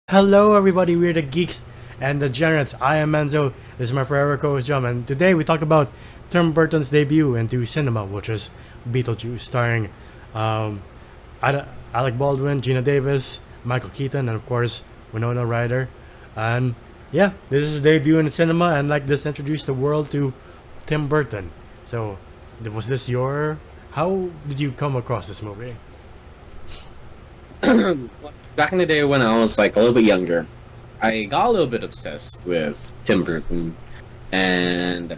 Hello, everybody. We're the geeks and the degenerates. I am Enzo. This is my forever co-host John, and today we talk about Tim Burton's debut into cinema, which is Beetlejuice, starring um, Alec Baldwin, Gina Davis, Michael Keaton, and of course Winona Ryder. And yeah, this is his debut in cinema, and like this introduced the world to Tim Burton. So, was this your? How did you come across this movie? Back in the day when I was like a little bit younger, I got a little bit obsessed with Tim Burton, and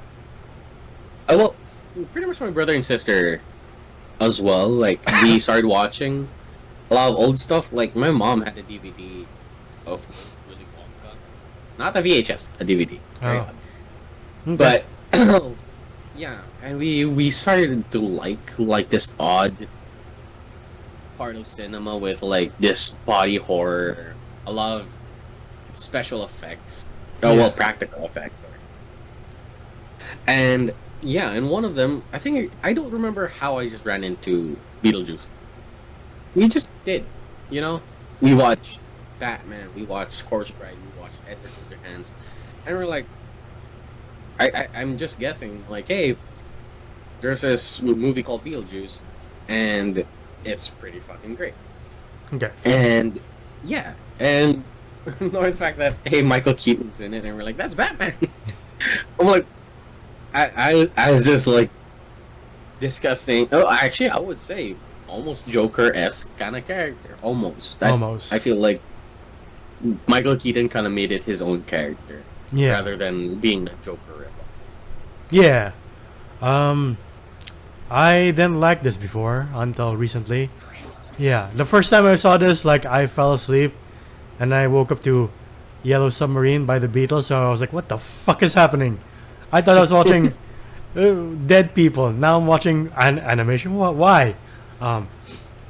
well, pretty much my brother and sister as well. Like we started watching a lot of old stuff. Like my mom had a DVD of Willy Wonka, not a VHS, a DVD. Very Oh, odd. okay. But yeah, and we started to like this odd part of cinema with like this body horror, a lot of special effects. Oh well, Yeah. practical effects. Sorry. And yeah, and one of them, I think I don't remember how I just ran into Beetlejuice. We just did, you know. We watched Batman, we watched Corpse Bride, we watched Edward Scissorhands, and we're like, I'm just guessing, like, hey, there's this movie called Beetlejuice, and it's pretty fucking great. Okay. And yeah, and knowing the fact that hey, Michael Keaton's in it, and we're like, that's Batman. I'm like, I was just like disgusting. Oh, actually, I would say almost Joker-esque kind of character. Almost. Almost. I feel like Michael Keaton kind of made it his own character Yeah. rather than being the Joker ripoff. Yeah. Um, I didn't like this before until recently. Yeah, the first time I saw this, like I fell asleep, and I woke up to Yellow Submarine by the Beatles. So I was like, "What the fuck is happening?" I thought I was watching dead people. Now I'm watching animation. Why? Um,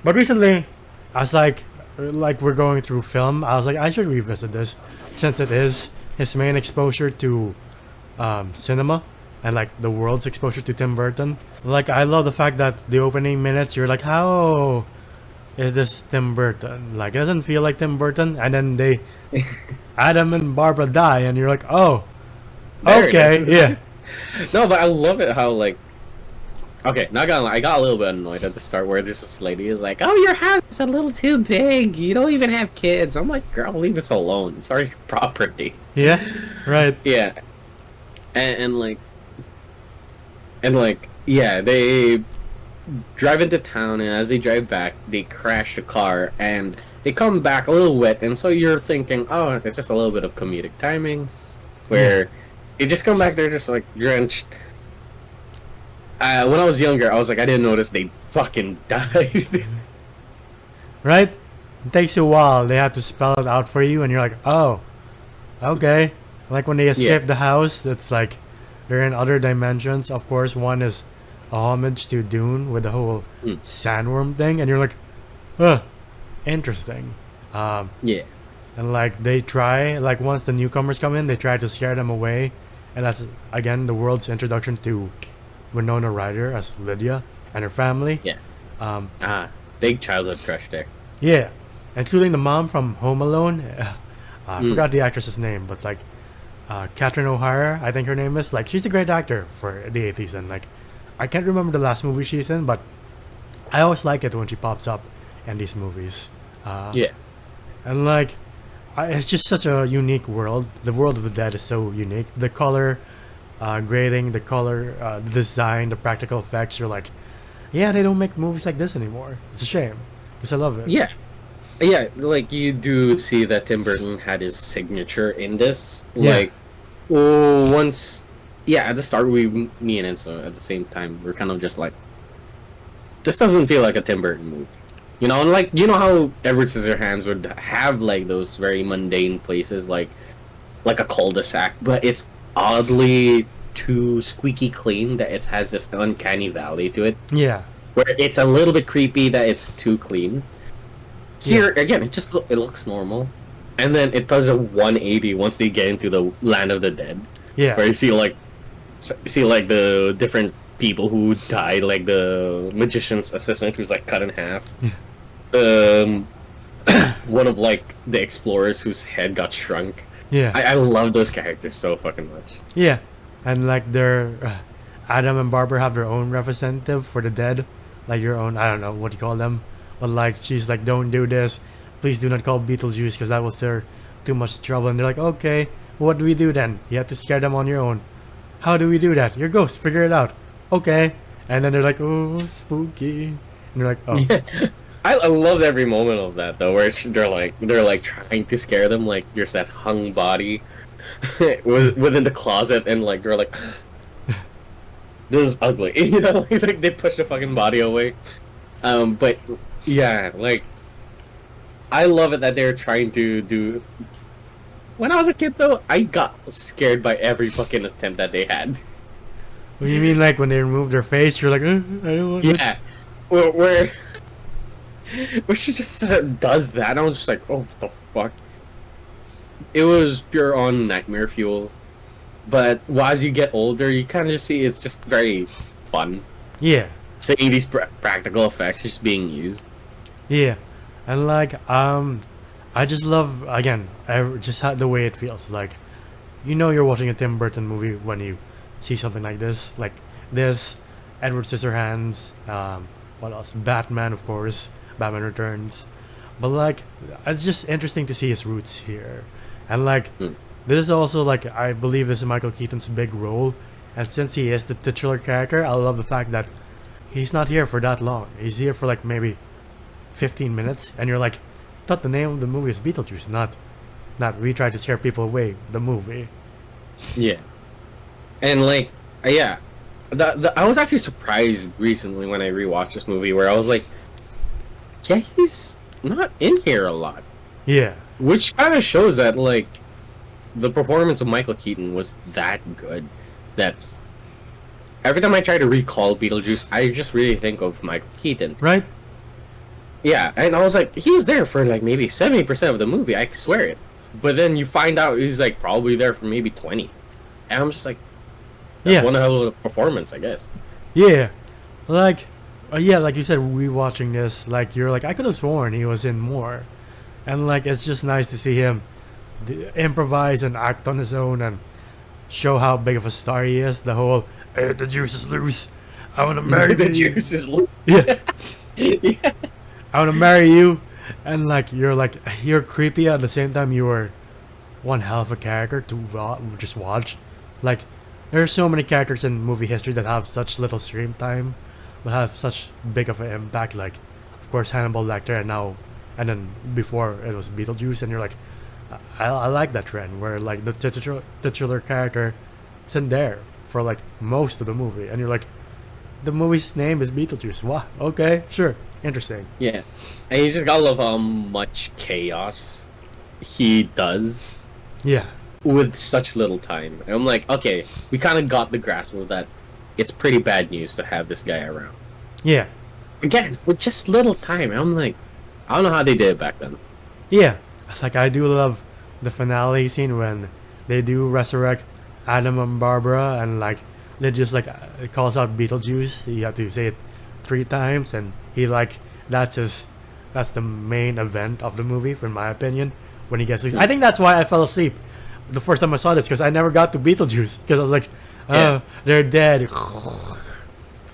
but recently, I was like we're going through film. I was like, I should revisit this since it is his main exposure to cinema and like the world's exposure to Tim Burton. Like I love the fact that the opening minutes you're like, how is this Tim Burton? Like it doesn't feel like Tim Burton, and then they Adam and Barbara die, and you're like, oh, There it okay, is. yeah, No, but I love it how like. Okay, not gonna lie, I got a little bit annoyed at the start where this lady is like, "Oh, your house is a little too big. You don't even have kids." I'm like, "Girl, leave us alone. It's our property." yeah, right, Yeah, and like, yeah, they drive into town, and as they drive back, they crash the car, and they come back a little wet, and so you're thinking, "Oh, it's just a little bit of comedic timing," where they just come back, they're just like drenched. When I was younger, I was like, I didn't notice they fucking died. right. It takes a while. They have to spell it out for you, and you're like, oh, okay. Like when they escape the house, it's like they're in other dimensions. Of course, one is a homage to Dune with the whole Mm. sandworm thing, and you're like, huh, interesting. Yeah. And like they try, like once the newcomers come in, they try to scare them away, and that's again the world's introduction to Winona Ryder as Lydia and her family. Yeah. Um, Big childhood crush there. yeah, including the mom from Home Alone. I Mm. forgot the actress's name, but like Catherine O'Hara, I think her name is. Like she's a great actor for the 80s, and like I can't remember the last movie she's in, but I always like it when she pops up in these movies. Yeah. And like, it's just such a unique world. The world of the dead is so unique. The color grading, the color, the design, the practical effects. You're like, yeah, they don't make movies like this anymore. It's a shame because I love it. Yeah. Yeah, like you do see that Tim Burton had his signature in this. Yeah. Like, once, yeah, at the start, me and Enzo, at the same time, we're kind of just like, this doesn't feel like a Tim Burton movie. You know, and like, you know how Edward Scissorhands would have like those very mundane places, like a cul-de-sac, but it's oddly too squeaky clean that it has this uncanny valley to it, Yeah. where it's a little bit creepy that it's too clean. Here again, it just it looks normal, and then it does a 180 once they get into the land of the dead, Yeah. where you see like the different people who died, like the magician's assistant who's like cut in half. Yeah. Um, one of like the explorers whose head got shrunk. Yeah. I love those characters so fucking much. Yeah, and like their Adam and Barbara have their own representative for the dead, like your own. I don't know what you call them, but like she's like, don't do this, please do not call Beetlejuice because that will stir too much trouble. And they're like, okay, what do we do then? You have to scare them on your own. How do we do that? You're ghost, figure it out. Okay, and then they're like, oh, spooky, and you're like, oh, Yeah. I loved every moment of that though, where they're like trying to scare them, like there's that hung body within the closet, and like they're like, this is ugly, you know, like they push the fucking body away. But yeah, like I love it that they're trying to do. When I was a kid though, I got scared by every fucking attempt that they had. what do you mean like when they remove their face? You're like, I don't want. Yeah, where she just does that. I was just like, oh, what the fuck. It was pure on nightmare fuel. But as you get older, you kind of just see it's just very fun. Yeah. Seeing these practical effects just being used. Yeah, and like I just love again. I just had the way it feels like, you know, you're watching a Tim Burton movie when you see something like this, Edward Scissorhands. What else? Batman, of course. Batman Returns. But like, it's just interesting to see his roots here, and like, this is also like I believe this is Michael Keaton's big role, and since he is the titular character, I love the fact that he's not here for that long. He's here for like maybe 15 minutes, and you're like, thought the name of the movie is Beetlejuice, not we tried to scare people away. The movie. Yeah, and like, yeah, I was actually surprised recently when I rewatched this movie, where I was like, yeah, he's not in here a lot. Yeah. Which kind of shows that, like, the performance of Michael Keaton was that good that every time I try to recall Beetlejuice, I just really think of Michael Keaton. Right? Yeah, and I was like, he was there for, like, maybe 70% of the movie, I swear it. But then you find out he's, like, probably there for maybe 20. And I'm just like, that's one hell of a performance, I guess. Yeah. Like, yeah, like you said, rewatching this, like, you're like, I could have sworn he was in more. And, like, it's just nice to see him improvise and act on his own and show how big of a star he is. The whole, hey, the juice is loose. I want to marry the you. juice is loose. Yeah. Yeah. I want to marry you. And, like, you're creepy at the same time you were one hell of a character to just watch. Like, there are so many characters in movie history that have such little screen time but have such big of an impact, like of course Hannibal Lecter, and then before it was Beetlejuice, and you're like, I like that trend where like the titular character isn't there for like most of the movie, and you're like, the movie's name is Beetlejuice. What? Okay, sure, interesting. Yeah, and you just gotta love how much chaos he does. Yeah. With such little time. And I'm like, okay, we kind of got the grasp of that. It's pretty bad news to have this guy around. Yeah. Again, with just little time. I'm like, I don't know how they did it back then. Yeah. It's like I do love the finale scene when they do resurrect Adam and Barbara, and like they just like it calls out Beetlejuice. You have to say it 3 times, and he like that's the main event of the movie, in my opinion. When he gets, I think that's why I fell asleep the first time I saw this, because I never got to Beetlejuice, because I was like, oh, yeah, they're dead.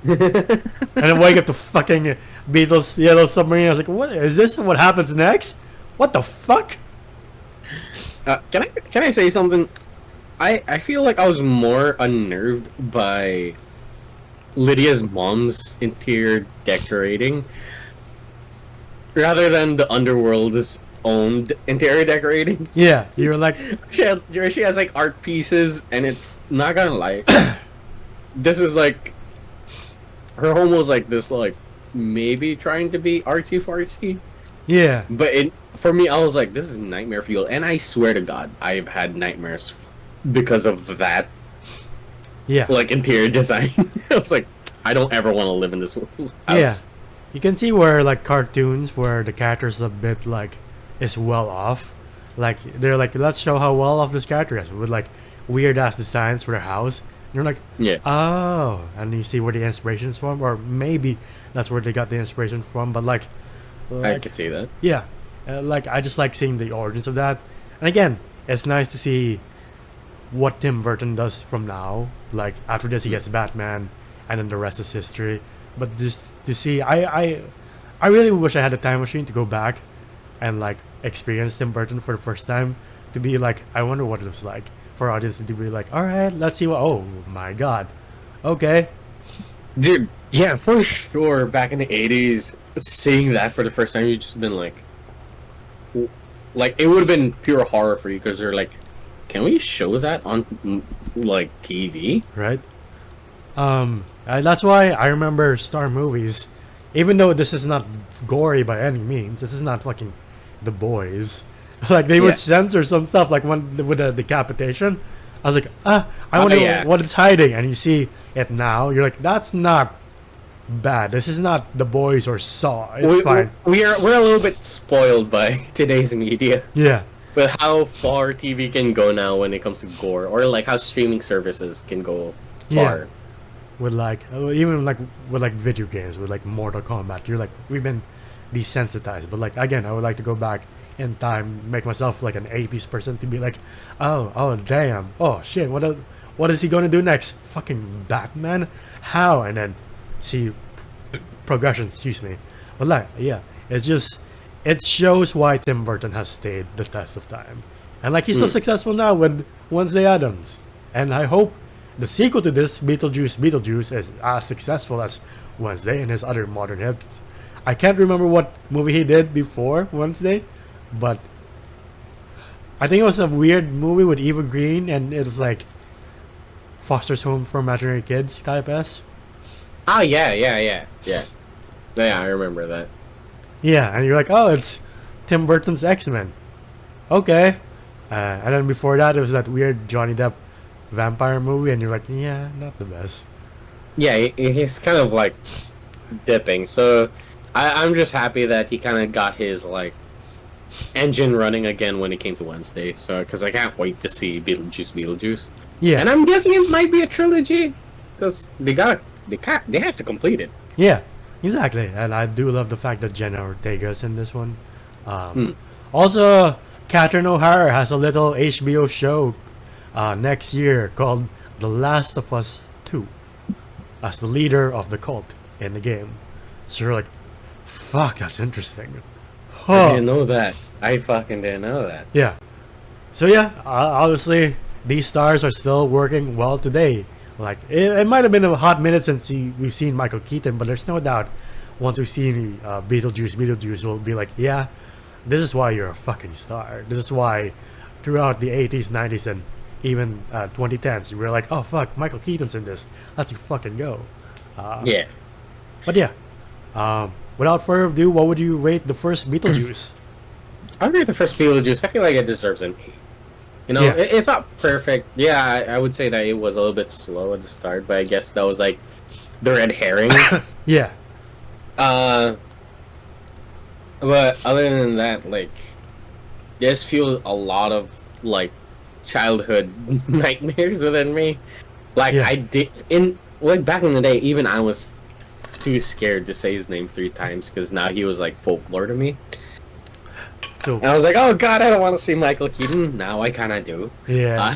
And then wake up to fucking Beatles Yellow Submarine. I was like, what is this? What happens next? What the fuck? Can I say something? I feel like I was more unnerved by Lydia's mom's interior decorating rather than the underworld's own interior decorating. Yeah, you were like, she has like art pieces, and it's not gonna lie, this is like her home was like this, like maybe trying to be artsy fartsy. Yeah, but for me, I was like, this is nightmare fuel, and I swear to God, I've had nightmares because of that. Yeah, like interior design. I was like, I don't ever want to live in this house. Yeah, you can see where like cartoons where the characters a bit like is well off, like they're like, let's show how well off this character is with like weird ass designs for their house. And you're like, yeah, oh, and you see where the inspiration is from, or maybe that's where they got the inspiration from. But like I could see that. Yeah, Like I just like seeing the origins of that. And again, it's nice to see what Tim Burton does from now. Like after this, he gets Batman, and then the rest is history. But just to see, I really wish I had a time machine to go back and like experience Tim Burton for the first time. To be like, I wonder what it was like for audience to be like, all right, let's see what. Oh my god, okay, Dude, yeah, for sure. Back in the 80s, seeing that for the first time, you just been like it would have been pure horror for you because they're like, can we show that on like TV? right? That's why I remember Star movies, even though this is not gory by any means. This is not fucking The Boys. Like they would censor some stuff, like when with the decapitation. I was like, I wonder what it's hiding, and you see it now. You're like, that's not bad. This is not The Boys or Saw. It's fine. We're a little bit spoiled by today's media. Yeah. With how far TV can go now when it comes to gore, or like how streaming services can go far. Yeah. With like even like with like video games with like Mortal Kombat, you're like we've been desensitized. But like again, I would like to go back in time, make myself like an 80s person to be like, oh damn, oh shit, what is he gonna do next? Fucking Batman? How? And then see progression. Excuse me. But like yeah, it's just it shows why Tim Burton has stayed the test of time, and like he's so successful now with Wednesday Addams, and I hope the sequel to this, Beetlejuice, is as successful as Wednesday and his other modern hits. I can't remember what movie he did before Wednesday, but I think it was a weird movie with Eva Green, and it was like Foster's Home for Imaginary Kids type S. Oh yeah. I remember that. Yeah, and you're like, oh, it's Tim Burton's X-Men. Okay. And then before that, it was that weird Johnny Depp vampire movie, and you're like, yeah, not the best. Yeah, he's kind of like dipping. So I'm just happy that he kind of got his like engine running again when it came to Wednesday. So because I can't wait to see Beetlejuice. Yeah, And I'm guessing it might be a trilogy because they have to complete it. yeah, exactly. And I do love the fact that Jenna Ortega's in this one. Also, Catherine O'Hara has a little HBO show next year called The Last of Us 2 as the leader of the cult in the game. So you're like, fuck, that's interesting. I didn't know that. I fucking didn't know that. Yeah. So yeah, obviously these stars are still working well today. Like it might have been a hot minute since we've seen Michael Keaton, but there's no doubt once we see Beetlejuice will be like, yeah, this is why you're a fucking star. This is why throughout the 80s, 90s, and even 2010s, we were like, oh fuck, Michael Keaton's in this. Let's fucking go. Yeah. But yeah, without further ado, what would you rate the first Beetlejuice? I rate the first Beetlejuice. I feel like it deserves an 8. You know, Yeah. it's not perfect. Yeah, I would say that it was a little bit slow at the start, but I guess that was like the red herring. Yeah. But other than that, like, this fueled a lot of like childhood nightmares within me. Like Yeah. I did like back in the day, even I was too scared to say his name 3 times because now he was like folklore to me. So And I was like, oh god, I don't want to see Michael Keaton. Now I kind of do. yeah.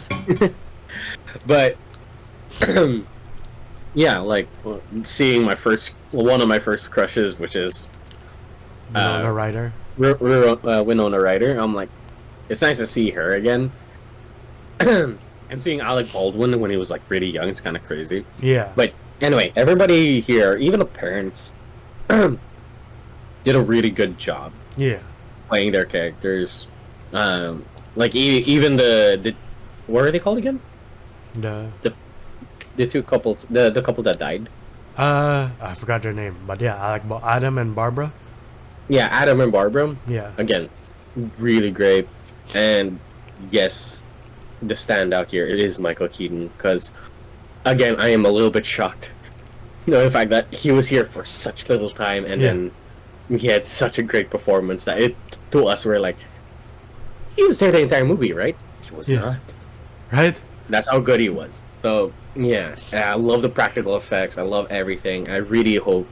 But yeah, like seeing one of my first crushes, which is Winona Ryder. Winona Ryder. I'm like, it's nice to see her again. And seeing Alec Baldwin when he was like really young, it's kind of crazy. Yeah. But anyway, everybody here, even the parents, did a really good job Yeah. playing their characters. Like even the what are they called again? The two couples, the couple that died. I forgot their name, but yeah, I like Adam and Barbara. Yeah, Adam and Barbara. Yeah. Again, really great. And yes, the standout here it is Michael Keaton because again I am a little bit shocked. You know, the fact that he was here for such little time and then he had such a great performance that it to us we're like, he was there the entire movie, right? He was not. Right? That's how good he was. So yeah, I love the practical effects. I love everything. I really hope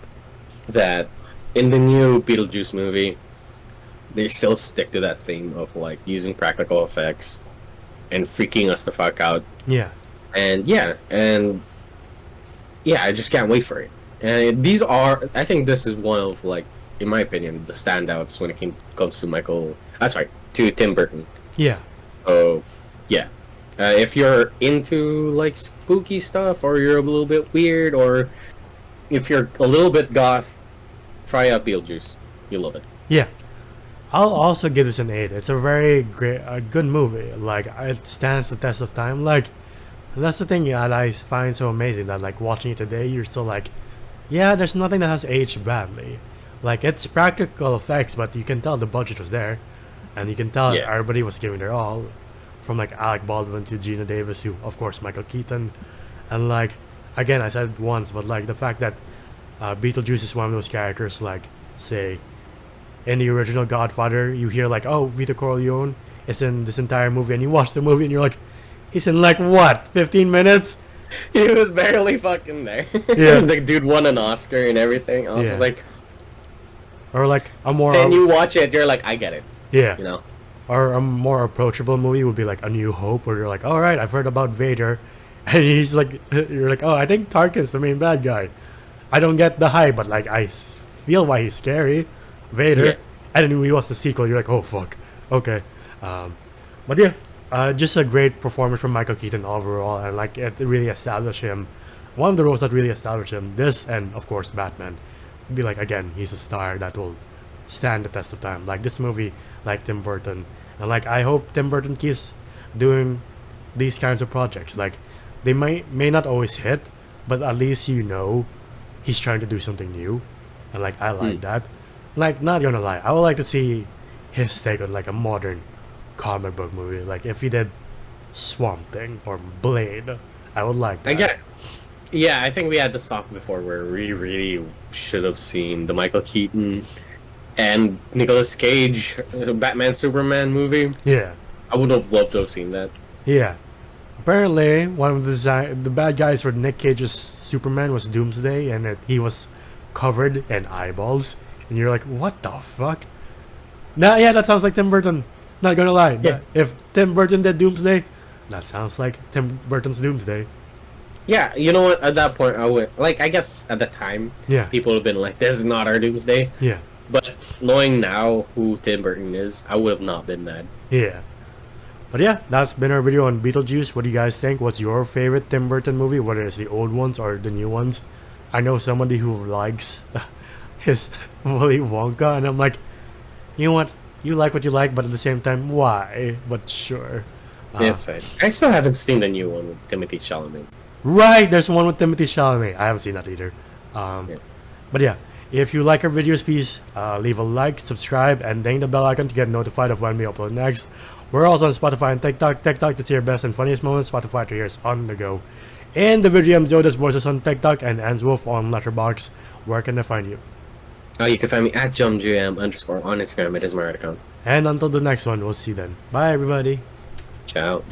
that in the new Beetlejuice movie, they still stick to that theme of like using practical effects and freaking us the fuck out. Yeah. And yeah, I just can't wait for it. And these are, I think this is one of like, in my opinion, the standouts when it comes to to Tim Burton. Yeah. So yeah, if you're into like spooky stuff, or you're a little bit weird, or if you're a little bit goth, try out Beetlejuice. You'll love it. Yeah. I'll also give this an 8. It's a very great, good movie. Like, it stands the test of time. Like, that's the thing that I find so amazing, that like watching it today, you're still like, yeah, there's nothing that has aged badly. Like, it's practical effects, but you can tell the budget was there, and you can tell Yeah. everybody was giving their all, from like Alec Baldwin to Gina Davis to, of course, Michael Keaton. And like, again, I said it once, but like the fact that Beetlejuice is one of those characters, like, say, in the original Godfather, you hear like, oh, Vito Corleone is in this entire movie, and you watch the movie and you're like, he's in like what, 15 minutes? He was barely fucking there. Yeah. The dude won an Oscar and everything. I was Yeah. just like, Or like a more, then you watch it, you're like, I get it. yeah, You know? or a more approachable movie would be like A New Hope, where you're like, all right, I've heard about Vader, and he's like, you're like, oh, I think Tarkin's the main bad guy. I don't get the hype, but like feel why he's scary, Vader. Yeah. And then when you watch the sequel, you're like, oh fuck, okay. But yeah, just a great performance from Michael Keaton overall, and like it really established him. One of the roles that really established him. This, and of course Batman. Be like, again, he's a star that will stand the test of time. Like this movie, like Tim Burton, and like I hope Tim Burton keeps doing these kinds of projects. Like they may not always hit, but at least you know he's trying to do something new, and like I like that. Like, not gonna lie, I would like to see his take on like a modern comic book movie. Like if he did Swamp Thing or Blade, I would like that. I get it. Yeah, I think we had this talk before where we really should have seen the Michael Keaton and Nicolas Cage Batman Superman movie. Yeah, I would have loved to have seen that. yeah. Apparently, one of the bad guys for Nick Cage's Superman was Doomsday, and he was covered in eyeballs. And you're like, what the fuck? Nah, yeah, that sounds like Tim Burton. Not gonna lie. Yeah. If Tim Burton did Doomsday, that sounds like Tim Burton's Doomsday. Yeah, you know what? At that point, I would like. I guess at the time, Yeah. people have been like, "This is not our Doomsday." Yeah. But knowing now who Tim Burton is, I would have not been mad. Yeah. But yeah, that's been our video on Beetlejuice. What do you guys think? What's your favorite Tim Burton movie? Whether it's the old ones or the new ones? I know somebody who likes his Willy Wonka, and I'm like, you know what? You like what you like, but at the same time, why? But sure. That's right. I still haven't seen the new one with Timothy Chalamet. Right, there's one with Timothy Chalamet. I haven't seen that either. Yeah. But yeah, if you like our videos, please leave a like, subscribe, and ding the bell icon to get notified of when we upload next. We're also on Spotify and TikTok. TikTok to see your best and funniest moments. Spotify to hear us on the go. And the video Zoda's voices on TikTok and Answolf on Letterboxd. Where can I find you? You can find me at JumJM_ on Instagram. It is my account. And until the next one, we'll see you then. Bye, everybody. Ciao.